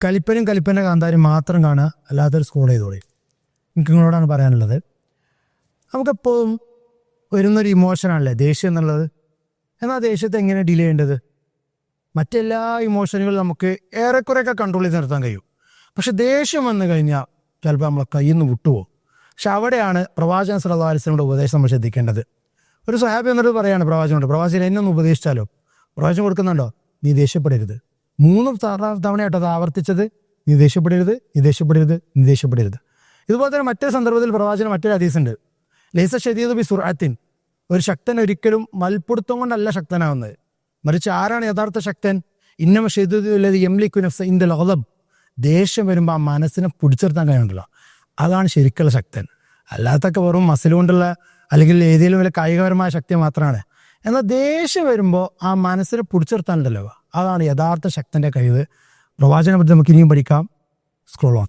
കലിപ്പൻ്റെ കാന്താരും മാത്രം കാണുക, അല്ലാത്തൊരു സ്ക്രോൾ ചെയ്തോളി. എനിക്ക് നിങ്ങളോടാണ് പറയാനുള്ളത്. നമുക്കെപ്പോഴും വരുന്നൊരു ഇമോഷനാണല്ലേ ദേഷ്യം എന്നുള്ളത്. എന്നാൽ ദേഷ്യത്തെ എങ്ങനെ ഡീൽ ചെയ്യേണ്ടത്? മറ്റെല്ലാ ഇമോഷനുകളും നമുക്ക് ഏറെക്കുറെയൊക്കെ കൺട്രോൾ ചെയ്ത് നിർത്താൻ കഴിയും. പക്ഷെ ദേഷ്യം വന്നു കഴിഞ്ഞാൽ ചിലപ്പോൾ നമ്മളെ കയ്യിൽ നിന്ന് വിട്ടുപോകും. പക്ഷെ അവിടെയാണ് പ്രവാചകൻ സല്ലല്ലാഹു അലൈഹി വസല്ലമയുടെ ഉപദേശം നമ്മൾ ശ്രദ്ധിക്കേണ്ടത്. ഒരു സ്വഹാബി എന്നിട്ട് പറയാണ് പ്രവാചകനോട്, പ്രവാചകൻ എന്നെ ഒന്ന് ഉപദേശിച്ചാലോ? പ്രവാചകൻ കൊടുക്കുന്നുണ്ടോ? നീ ദേഷ്യപ്പെടരുത്. 3 തവണയായിട്ട് അത് ആവർത്തിച്ചത്. നീ ദേഷ്യപ്പെടരുത്, നീ ദേഷ്യപ്പെടരുത്, നീ ദേഷ്യപ്പെടരുത്. ഇതുപോലെ തന്നെ മറ്റൊരു സന്ദർഭത്തിൽ പ്രവാചകന് മറ്റൊരു ഹദീസുണ്ട്. ലൈസ ശദീദു ബി സുർഅത്തിൻ. ഒരു ശക്തൻ ഒരിക്കലും മൽപ്പിടുത്തം കൊണ്ടല്ല ശക്തനാവുന്നത്, മറിച്ച് ആരാണ് യഥാർത്ഥ ശക്തൻ? ഇന്നമ ശദീദു അല്ലദീ യംലികു നഫ്സഹു ഇൻദൽ ഗളബ്. ദേഷ്യം വരുമ്പോൾ ആ മനസ്സിനെ പിടിച്ചെടുത്താൻ കഴിയുന്നുണ്ടല്ലോ, അതാണ് ശരിക്കുള്ള ശക്തൻ. അല്ലാത്തൊക്കെ വെറും മസിൽ കൊണ്ടുള്ള അല്ലെങ്കിൽ ഏതെങ്കിലും വല്ല കായികപരമായ ശക്തി മാത്രമാണ്. എന്നാൽ ദേഷ്യം വരുമ്പോൾ ആ മനസ്സിനെ പിടിച്ചെടുത്താനുണ്ടല്ലോ, അതാണ് യഥാർത്ഥ ശക്തൻ്റെ കഴിവ്. പ്രവാചകനെ പറ്റി നമുക്ക് ഇനിയും പഠിക്കാം. Scroll on.